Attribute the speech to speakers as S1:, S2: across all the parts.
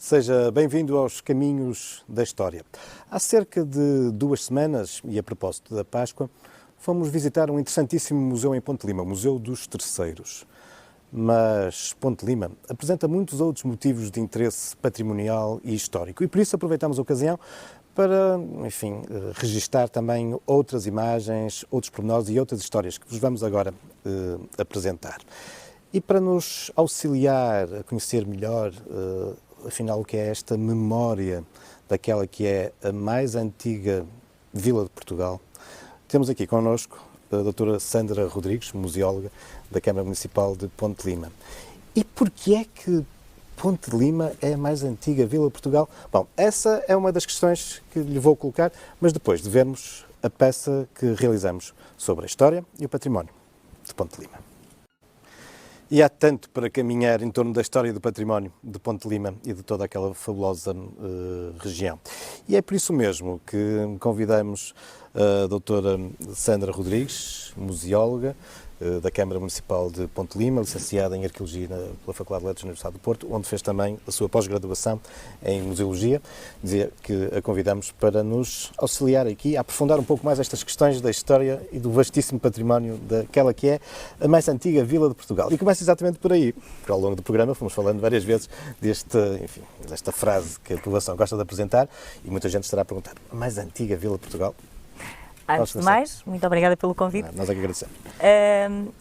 S1: Seja bem-vindo aos Caminhos da História. Há cerca de 2 semanas, e a propósito da Páscoa, fomos visitar um interessantíssimo museu em Ponte Lima, o Museu dos Terceiros. Mas Ponte Lima apresenta muitos outros motivos de interesse patrimonial e histórico, e por isso aproveitamos a ocasião para, enfim, registar também outras imagens, outros pormenores e outras histórias que vos vamos agora apresentar. E para nos auxiliar a conhecer melhor, afinal, o que é esta memória daquela que é a mais antiga vila de Portugal, temos aqui connosco a doutora Sandra Rodrigues, museóloga da Câmara Municipal de Ponte Lima. E porquê é que Ponte Lima é a mais antiga vila de Portugal? Bom, essa é uma das questões que lhe vou colocar, mas depois de vermos a peça que realizamos sobre a história e o património de Ponte Lima. E há tanto para caminhar em torno da história e do património de Ponte Lima e de toda aquela fabulosa região. E é por isso mesmo que convidamos a doutora Sandra Rodrigues, museóloga da Câmara Municipal de Ponte Lima, licenciada em Arqueologia pela Faculdade de Letras da Universidade do Porto, onde fez também a sua pós-graduação em Museologia. Dizia que a convidamos para nos auxiliar aqui, a aprofundar um pouco mais estas questões da história e do vastíssimo património daquela que é a mais antiga vila de Portugal. E começa exatamente por aí, porque ao longo do programa fomos falando várias vezes desta frase que a população gosta de apresentar e muita gente estará a perguntar: a mais antiga vila de Portugal?
S2: Antes de mais, muito obrigada pelo convite.
S1: Nós é que agradecemos.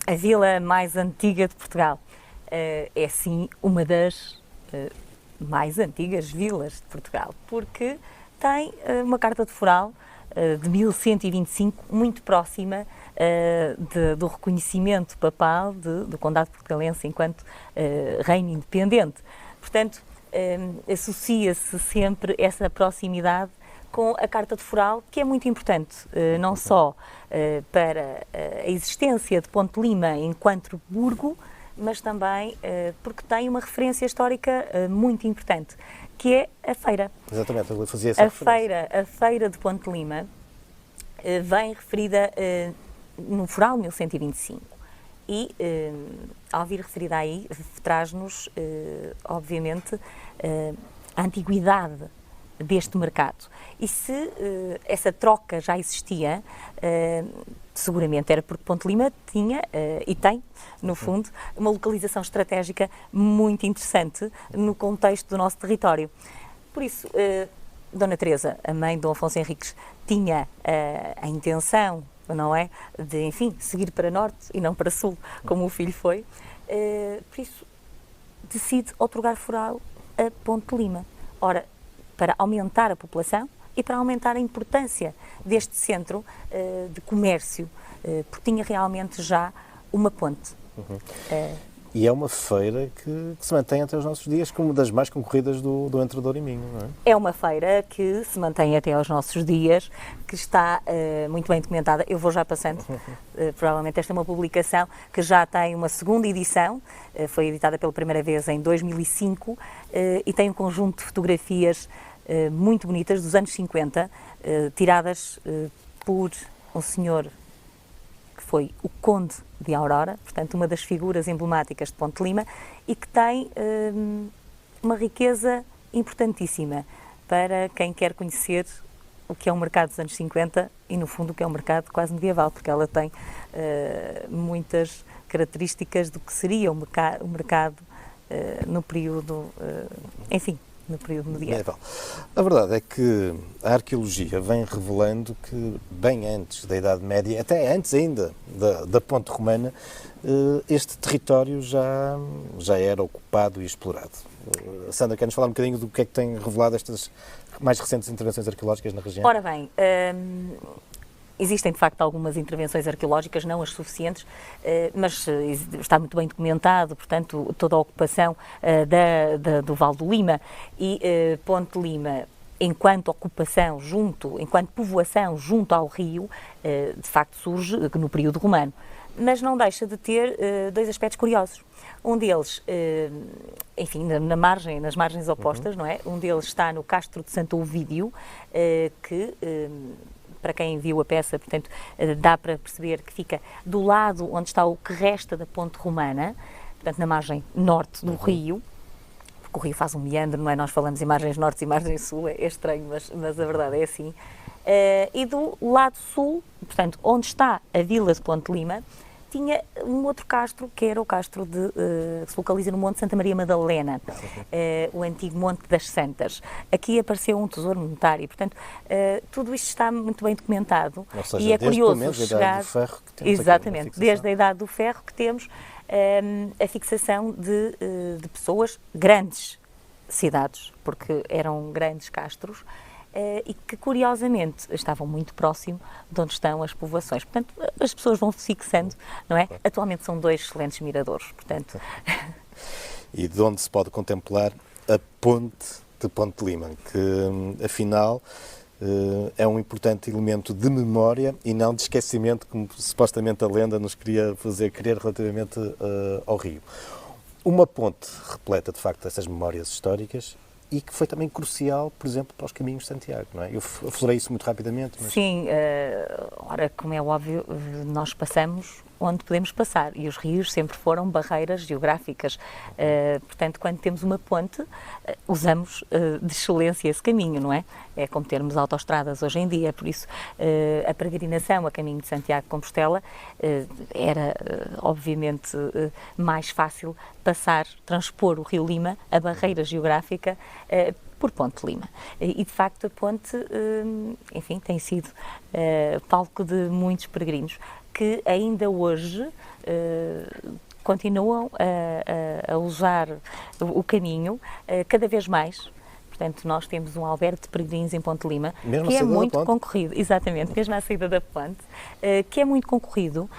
S2: A vila mais antiga de Portugal é, sim, uma das mais antigas vilas de Portugal, porque tem uma carta de foral de 1125, muito próxima do reconhecimento papal do Condado Portugalense enquanto reino independente. Portanto, associa-se sempre essa proximidade com a Carta de Foral, que é muito importante, não só para a existência de Ponte Lima enquanto burgo, mas também porque tem uma referência histórica muito importante, que é a feira.
S1: Exatamente, eu fazia essa referência.
S2: A feira de Ponte Lima vem referida no Foral 1125 e, ao vir referida aí, traz-nos, obviamente, a antiguidade deste mercado. E se essa troca já existia, seguramente era porque Ponte Lima tinha, e tem, no fundo, uma localização estratégica muito interessante no contexto do nosso território. Por isso, Dona Teresa, a mãe de Dom Afonso Henriques, tinha a intenção, não é, de, enfim, seguir para norte e não para sul, como o filho foi. Por isso, decide outorgar foral a Ponte Lima. Ora, para aumentar a população e para aumentar a importância deste centro de comércio, porque tinha realmente já uma ponte.
S1: E é uma feira que se mantém até os nossos dias como uma das mais concorridas do Entre Douro e Minho, não é?
S2: É uma feira que se mantém até aos nossos dias, que está muito bem documentada. Eu vou já passando, provavelmente esta é uma publicação que já tem uma segunda edição, foi editada pela primeira vez em 2005 e tem um conjunto de fotografias muito bonitas dos anos 50, tiradas por um senhor que foi o Conde de Aurora, portanto uma das figuras emblemáticas de Ponte Lima, e que tem uma riqueza importantíssima para quem quer conhecer o que é um mercado dos anos 50 e, no fundo, o que é um mercado quase medieval, porque ela tem muitas características do que seria o mercado no período, enfim, no período medieval.
S1: A verdade é que a arqueologia vem revelando que, bem antes da Idade Média, até antes ainda da Ponte Romana, este território já era ocupado e explorado. Sandra, quer-nos falar um bocadinho do que é que tem revelado estas mais recentes intervenções arqueológicas na região?
S2: Ora bem, existem de facto algumas intervenções arqueológicas, não as suficientes, mas está muito bem documentado, portanto, toda a ocupação do Vale do Lima e Ponte Lima, enquanto ocupação enquanto povoação junto ao rio, de facto surge no período romano. Mas não deixa de ter dois aspectos curiosos. Um deles, enfim, nas margens opostas, não é? Um deles está no Castro de Santo Ovídio, que para quem viu a peça, portanto, dá para perceber que fica do lado onde está o que resta da ponte romana, portanto, na margem norte do rio. porque o rio faz um meandro, não é? Nós falamos em margens norte e margens sul, é estranho, mas a verdade é assim. E do lado sul, portanto, onde está a vila de Ponte Lima, tinha um outro castro, que era o castro que se localiza no Monte Santa Maria Madalena, o antigo Monte das Santas. Aqui apareceu um tesouro monetário, portanto, tudo isto está muito bem documentado.
S1: Ou seja,
S2: e é
S1: desde,
S2: curioso
S1: chegar...
S2: chegar...
S1: do ferro que temos.
S2: Exatamente, desde a Idade do Ferro que temos a fixação de pessoas, grandes cidades, porque eram grandes castros, e que curiosamente estavam muito próximo de onde estão as povoações. Portanto, as pessoas vão se fixando, não é? Atualmente são 2 excelentes miradores, portanto...
S1: E de onde se pode contemplar a ponte de Ponte Lima, que afinal é um importante elemento de memória e não de esquecimento, como supostamente a lenda nos queria fazer crer relativamente ao rio. Uma ponte repleta de facto dessas memórias históricas e que foi também crucial, por exemplo, para os caminhos de Santiago, não é? Eu aflorei isso muito rapidamente. Mas...
S2: Sim, ora, como é óbvio, nós passamos onde podemos passar e os rios sempre foram barreiras geográficas. Portanto, quando temos uma ponte, usamos de excelência esse caminho, não é? É como termos autoestradas hoje em dia, por isso a peregrinação a caminho de Santiago de Compostela era, obviamente, mais fácil transpor o rio Lima, a barreira geográfica, por Ponte Lima. E, de facto, a ponte, enfim, tem sido palco de muitos peregrinos que ainda hoje continuam a usar o caminho cada vez mais. Portanto, nós temos um albergue de peregrinos em Ponte Lima,
S1: mesmo
S2: que é muito concorrido, exatamente, mesmo à saída da ponte, que é muito concorrido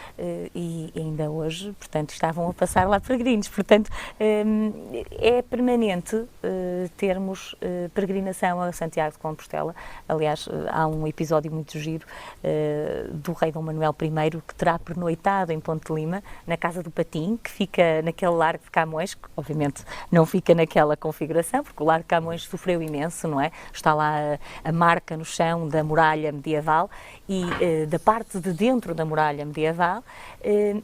S2: e ainda hoje, portanto, estavam a passar lá peregrinos. Portanto, é permanente termos peregrinação a Santiago de Compostela. Aliás, há um episódio muito giro do rei Dom Manuel I, que terá pernoitado em Ponte Lima, na Casa do Patim, que fica naquele Largo de Camões, que obviamente não fica naquela configuração, porque o Largo de Camões sofreu imenso, não é? Está lá a marca no chão da muralha medieval e da parte de dentro da muralha medieval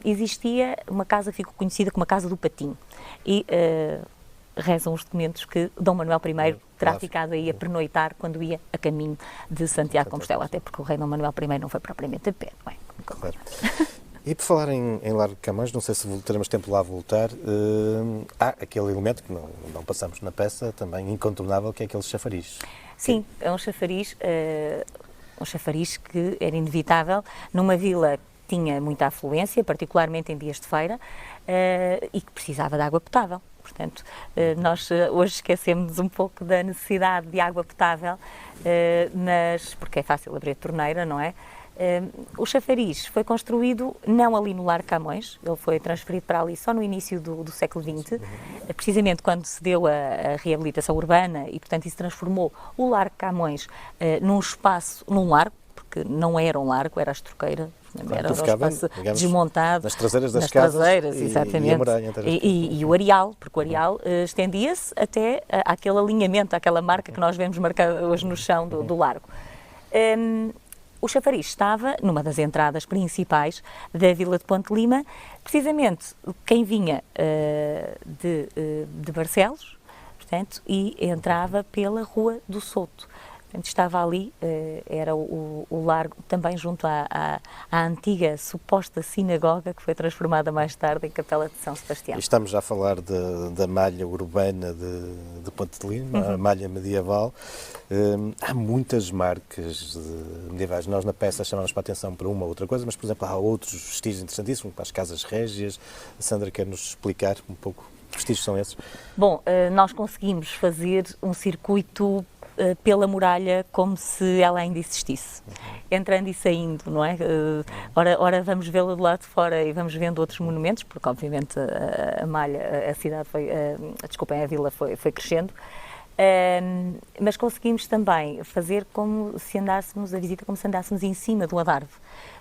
S2: existia uma casa que ficou conhecida como a Casa do Patim e rezam os documentos que Dom Manuel I terá ficado aí a pernoitar quando ia a caminho de Santiago de Compostela, até porque o rei Dom Manuel I não foi propriamente a pé, não é?
S1: Claro. E por falar em Largo de Camões, não sei se teremos tempo lá a voltar, há aquele elemento que não passamos na peça, também incontornável, que é aquele chafariz.
S2: Sim, é um chafariz que era inevitável numa vila que tinha muita afluência, particularmente em dias de feira, e que precisava de água potável. Portanto, nós hoje esquecemos um pouco da necessidade de água potável, porque é fácil abrir a torneira, não é? O chafariz foi construído não ali no Largo Camões, ele foi transferido para ali só no início do século XX, precisamente quando se deu a reabilitação urbana e, portanto, isso transformou o Largo Camões num largo, porque não era um largo, era a estroqueira, era um espaço desmontado.
S1: Nas traseiras das casas
S2: exatamente.
S1: E a muralha.
S2: E o areal, porque o areal estendia-se até aquele alinhamento, aquela marca que nós vemos marcada hoje no chão do largo. O chafariz estava numa das entradas principais da vila de Ponte Lima, precisamente quem vinha de Barcelos, portanto, e entrava pela Rua do Souto. Portanto, estava ali, era o largo, também junto à antiga suposta sinagoga, que foi transformada mais tarde em Capela de São Sebastião.
S1: E estamos já a falar da malha urbana de Ponte Lima, a malha medieval. Há muitas marcas medievais. Nós na peça chamamos para a atenção para uma ou outra coisa, mas, por exemplo, há outros vestígios interessantíssimos, como as casas régias. A Sandra quer nos explicar um pouco que vestígios são esses?
S2: Bom, nós conseguimos fazer um circuito pela muralha como se ela ainda existisse, entrando e saindo, não é? Ora vamos vê-la do lado de fora e vamos vendo outros monumentos, porque obviamente a malha, a cidade a vila foi crescendo, mas conseguimos também fazer como se andássemos a visita, como se andássemos em cima do Algarve.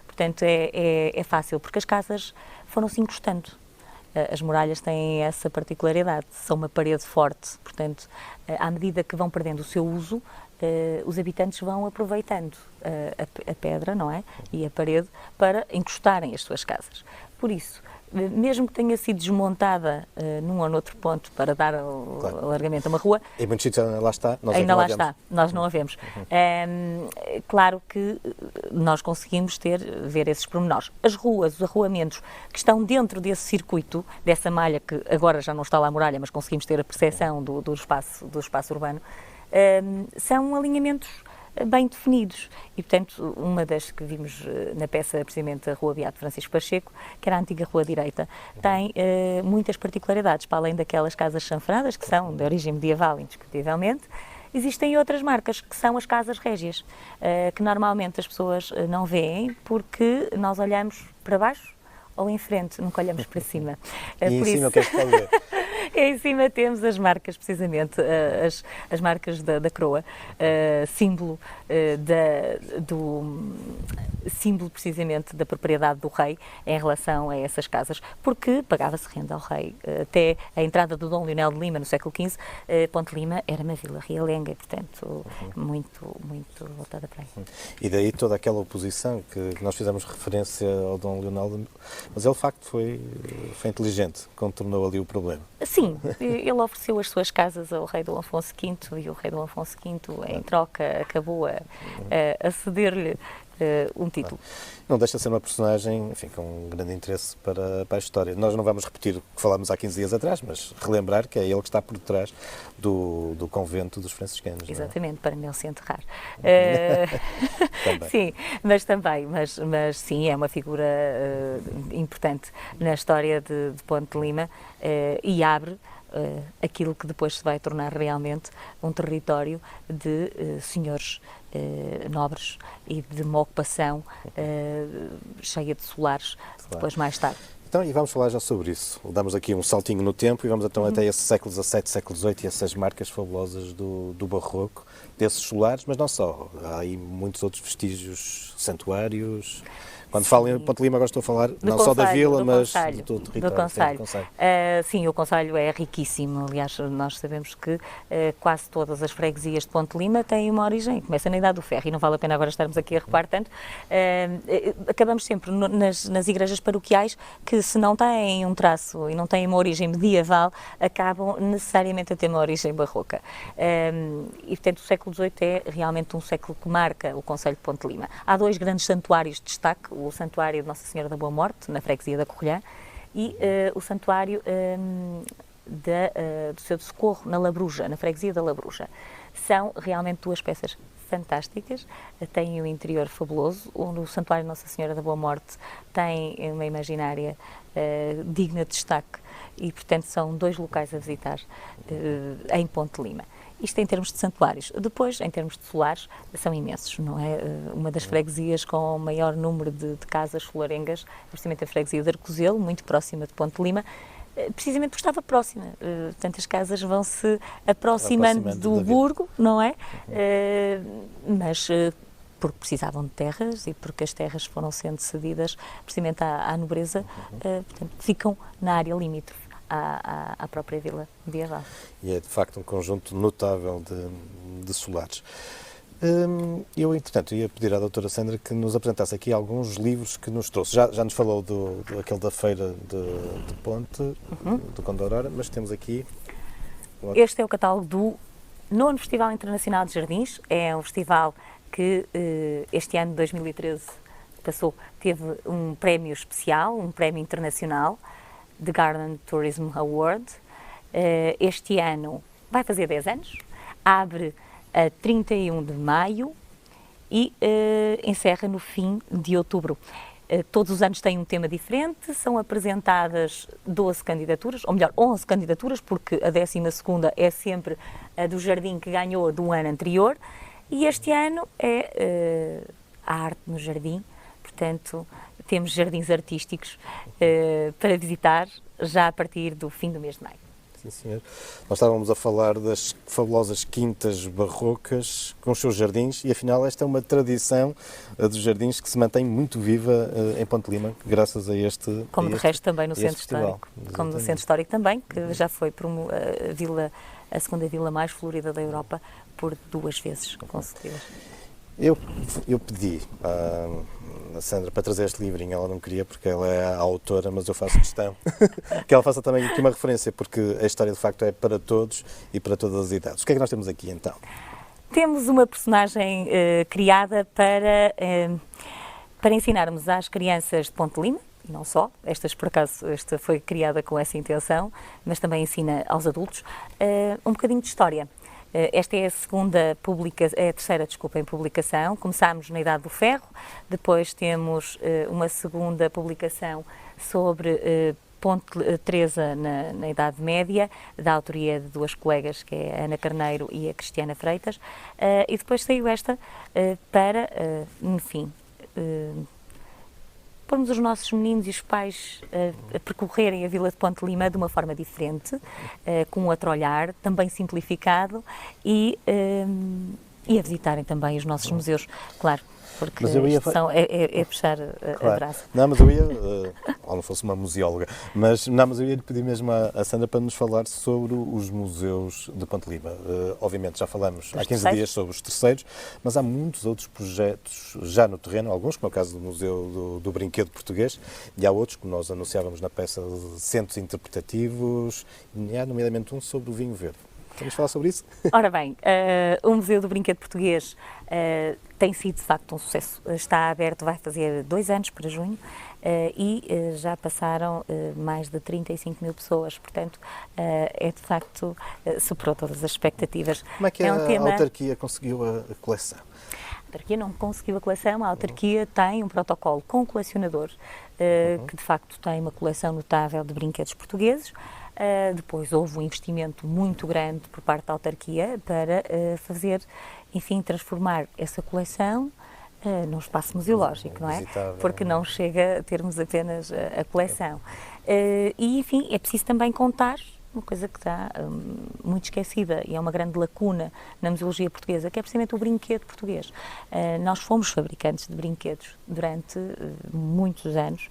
S2: Portanto, é fácil, porque as casas foram-se encostando. As muralhas têm essa particularidade, são uma parede forte, portanto, à medida que vão perdendo o seu uso, os habitantes vão aproveitando a pedra, não é? E a parede para encostarem as suas casas. Por isso, mesmo que tenha sido desmontada num ou noutro ponto para dar alargamento a uma rua,
S1: em muitos sítios ainda lá está, nós
S2: ainda
S1: não
S2: lá
S1: olhamos.
S2: está, nós não a vemos. Claro que nós conseguimos ver esses pormenores. As ruas, os arruamentos que estão dentro desse circuito, dessa malha que agora já não está lá a muralha, mas conseguimos ter a percepção do espaço urbano, são alinhamentos bem definidos. E, portanto, uma das que vimos na peça, precisamente a Rua Beato Francisco Pacheco, que era a antiga Rua Direita, tem muitas particularidades, para além daquelas casas chanfradas, que são de origem medieval, indiscutivelmente. Existem outras marcas, que são as casas régias, que normalmente as pessoas não veem, porque nós olhamos para baixo ou em frente, nunca olhamos para cima.
S1: E em cima o que é que pode ver?
S2: Em cima temos as marcas, precisamente, as marcas da coroa, símbolo, símbolo precisamente da propriedade do rei em relação a essas casas, porque pagava-se renda ao rei. Até a entrada do Dom Leonel de Lima, no século XV, Ponte Lima era uma vila realenga e, portanto, muito voltada para aí.
S1: E daí toda aquela oposição que nós fizemos referência ao Dom Leonel, mas ele, de facto, foi inteligente, contornou ali o problema.
S2: Sim, ele ofereceu as suas casas ao rei Dom Afonso V e o rei Dom Afonso V, em troca, acabou a ceder-lhe um título.
S1: Não deixa de ser uma personagem, enfim, com um grande interesse para a história. Nós não vamos repetir o que falámos há 15 dias atrás, mas relembrar que é ele que está por detrás do convento dos franciscanos.
S2: Exatamente, para não se enterrar.
S1: Também.
S2: Sim, mas sim, é uma figura importante na história de Ponte de Lima e abre aquilo que depois se vai tornar realmente um território de senhores nobres e de uma ocupação cheia de solares, depois mais tarde.
S1: Então, e vamos falar já sobre isso. Damos aqui um saltinho no tempo e vamos então até esse século XVII, século XVIII e essas marcas fabulosas do barroco, desses solares, mas não só. Há aí muitos outros vestígios, santuários. Quando falo em Ponte Lima, agora estou a falar não só da vila, mas de todo o território.
S2: Do concelho. Sim, o concelho é riquíssimo. Aliás, nós sabemos que quase todas as freguesias de Ponte Lima têm uma origem. Começa na Idade do Ferro e não vale a pena agora estarmos aqui a reparar tanto. Acabamos sempre nas igrejas paroquiais que, se não têm um traço e não têm uma origem medieval, acabam necessariamente a ter uma origem barroca. E, portanto, o século XVIII é realmente um século que marca o concelho de Ponte Lima. Há dois grandes santuários de destaque: o Santuário de Nossa Senhora da Boa Morte, na freguesia da Correlhã, e o Santuário do Seu Socorro, na Labruja, na freguesia da Labruja. São realmente duas peças fantásticas, têm um interior fabuloso. O Santuário de Nossa Senhora da Boa Morte tem uma imaginária digna de destaque e, portanto, são dois locais a visitar em Ponte Lima. Isto em termos de santuários. Depois, em termos de solares, são imensos, não é? Uma das freguesias com o maior número de casas solarengas, justamente a freguesia de Arcozelo, muito próxima de Ponte Lima, precisamente porque estava próxima. Portanto, as casas vão se aproximando do burgo, não é? Mas porque precisavam de terras e porque as terras foram sendo cedidas precisamente à nobreza, portanto, ficam na área limítrofe à própria vila medieval.
S1: E é, de facto, um conjunto notável de solares. Eu, entretanto, ia pedir à doutora Sandra que nos apresentasse aqui alguns livros que nos trouxe. Já nos falou aquele da feira de Ponte, do Conde da Aurora, mas temos aqui...
S2: Este é o catálogo do 9º Festival Internacional de Jardins. É um festival que este ano, 2013, teve um prémio especial, um prémio internacional, The Garden Tourism Award. Este ano vai fazer 10 anos, abre a 31 de maio e encerra no fim de outubro. Todos os anos tem um tema diferente, são apresentadas 12 candidaturas, ou melhor, 11 candidaturas, porque a 12ª é sempre a do jardim que ganhou do ano anterior, e este ano é a arte no jardim, portanto, temos jardins artísticos para visitar já a partir do fim do mês de maio.
S1: Sim, senhor. Nós estávamos a falar das fabulosas quintas barrocas com os seus jardins e, afinal, esta é uma tradição dos jardins que se mantém muito viva em Ponte Lima, graças a este
S2: Como de resto também no Centro
S1: festival.
S2: Histórico. Como no Centro Histórico também, que já foi a segunda vila mais florida da Europa por 2 vezes consecutivas.
S1: Eu, eu pedi à Sandra para trazer este livrinho, ela não queria porque ela é a autora, mas eu faço questão que ela faça também aqui uma referência, porque a história de facto é para todos e para todas as idades. O que é que nós temos aqui então?
S2: Temos uma personagem criada para ensinarmos às crianças de Ponte Lima, e não só, por acaso, esta foi criada com essa intenção, mas também ensina aos adultos, um bocadinho de história. Esta é a terceira, desculpa, em publicação. Começámos na Idade do Ferro, depois temos uma segunda publicação sobre Ponte Teresa na Idade Média, da autoria de duas colegas, que é a Ana Carneiro e a Cristiana Freitas, e depois saiu esta para, enfim, pormos os nossos meninos e os pais a percorrerem a Vila de Ponte Lima de uma forma diferente, com um outro olhar, também simplificado, e a visitarem também os nossos museus, claro, porque é puxar a braça.
S1: Não, mas eu ia, ou não fosse uma museóloga, mas eu ia lhe pedir mesmo à Sandra para nos falar sobre os museus de Ponte Lima. Obviamente já falamos há 15 dias sobre os terceiros, mas há muitos outros projetos já no terreno, alguns, como é o caso do Museu do Brinquedo Português, e há outros que nós anunciávamos na peça de centros interpretativos, e há nomeadamente um sobre o vinho verde. Vamos falar sobre isso?
S2: Ora bem, o Museu do Brinquedo Português tem sido de facto um sucesso. Está aberto, vai fazer 2 anos para junho, e já passaram mais de 35 mil pessoas, portanto é de facto, superou todas as expectativas.
S1: Como é que a autarquia conseguiu a coleção?
S2: A autarquia não conseguiu a coleção, a autarquia tem um protocolo com o colecionador, que de facto tem uma coleção notável de brinquedos portugueses. Depois houve um investimento muito grande por parte da autarquia para fazer, enfim, transformar essa coleção num espaço museológico, não é? Porque não chega a termos apenas a coleção. E, enfim, é preciso também contar uma coisa que está muito esquecida e é uma grande lacuna na museologia portuguesa, que é precisamente o brinquedo português. Nós fomos fabricantes de brinquedos durante muitos anos.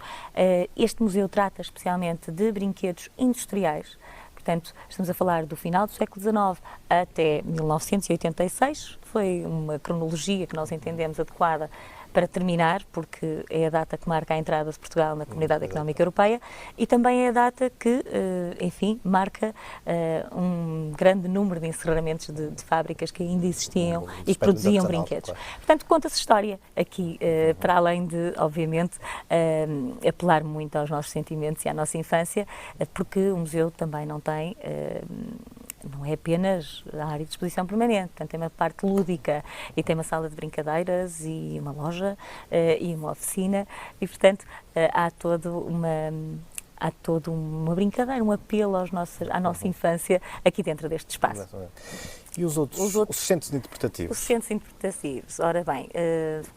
S2: Este museu trata especialmente de brinquedos industriais. Portanto, estamos a falar do final do século XIX até 1986. Foi uma cronologia que nós entendemos adequada para terminar, porque é a data que marca a entrada de Portugal na Comunidade Económica Europeia e também é a data que, enfim, marca um grande número de encerramentos de fábricas que ainda existiam e que produziam brinquedos. Claro. Portanto, conta-se história aqui, para além de, obviamente, apelar muito aos nossos sentimentos e à nossa infância, porque o museu também não tem... não é apenas a área de exposição permanente, portanto tem uma parte lúdica e tem uma sala de brincadeiras e uma loja e uma oficina e, portanto, há toda uma brincadeira, um apelo à nossa infância aqui dentro deste espaço.
S1: E os outros centros interpretativos?
S2: Os centros interpretativos, ora bem,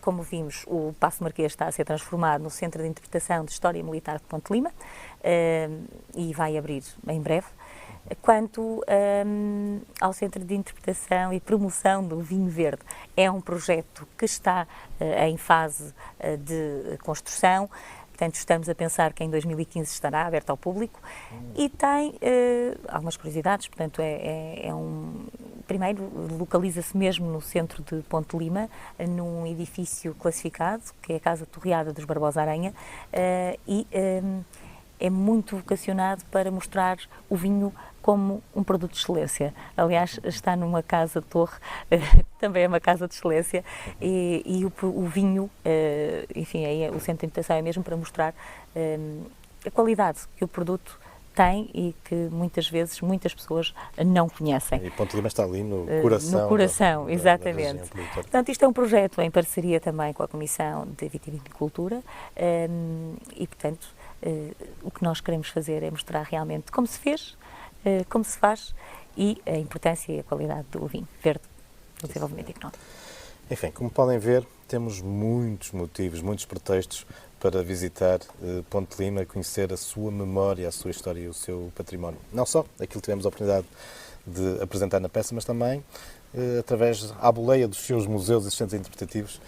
S2: como vimos, o Paço Marquês está a ser transformado no Centro de Interpretação de História Militar de Ponte Lima e vai abrir em breve. Quanto ao Centro de Interpretação e Promoção do Vinho Verde, é um projeto que está em fase de construção, portanto estamos a pensar que em 2015 estará aberto ao público e tem algumas curiosidades, portanto primeiro localiza-se mesmo no centro de Ponte Lima, num edifício classificado, que é a Casa Torreada dos Barbosa Aranha, e é muito vocacionado para mostrar o vinho como um produto de excelência. Aliás, está numa casa-torre, também é uma casa de excelência, e o vinho, enfim, o centro de interpretação é mesmo para mostrar a qualidade que o produto tem e que muitas vezes muitas pessoas não conhecem.
S1: E Ponte Lima está ali no coração.
S2: No coração, exatamente. Portanto, isto é um projeto em parceria também com a Comissão de Vitivinicultura e, portanto, o que nós queremos fazer é mostrar realmente como se fez, como se faz e a importância e a qualidade do vinho verde no desenvolvimento económico.
S1: Enfim, como podem ver, temos muitos motivos, muitos pretextos para visitar Ponte Lima, conhecer a sua memória, a sua história e o seu património. Não só aquilo que tivemos a oportunidade de apresentar na peça, mas também através à boleia dos seus museus e centros interpretativos,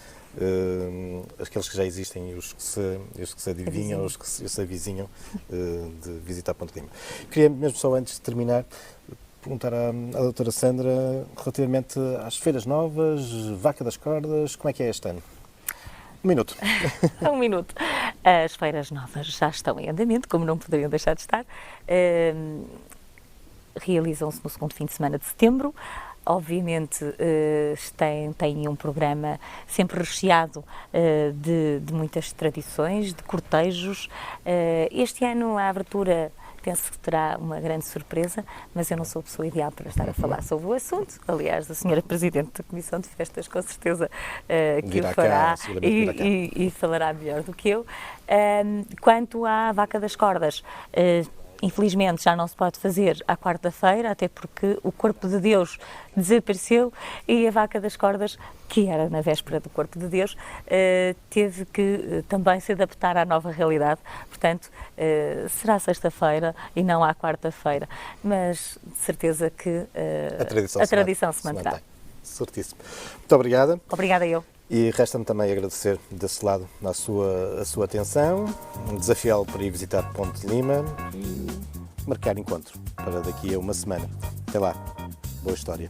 S1: aqueles que já existem e os que se adivinham, os que se avizinham de visitar Ponte Lima. Queria mesmo só antes de terminar perguntar à doutora Sandra relativamente às feiras novas, Vaca das Cordas, como é que é este ano? Um minuto.
S2: Um minuto. As feiras novas já estão em andamento, como não poderiam deixar de estar. Realizam-se no segundo fim de semana de setembro. Obviamente têm um programa sempre recheado de muitas tradições, de cortejos. Este ano a abertura penso que terá uma grande surpresa, mas eu não sou a pessoa ideal para estar a falar sobre o assunto. Aliás, a senhora Presidente da Comissão de Festas com certeza que o fará e falará melhor do que eu. Quanto à Vaca das Cordas, infelizmente já não se pode fazer à quarta-feira, até porque o Corpo de Deus desapareceu e a Vaca das Cordas, que era na véspera do Corpo de Deus, teve que também se adaptar à nova realidade. Portanto, será sexta-feira e não à quarta-feira, mas de certeza que a tradição se mantém.
S1: Certíssimo. Muito obrigada.
S2: Obrigada eu.
S1: E resta-me também agradecer desse lado a sua atenção, desafiá-lo para ir visitar Ponte de Lima e marcar encontro para daqui a uma semana. Até lá. Boa história.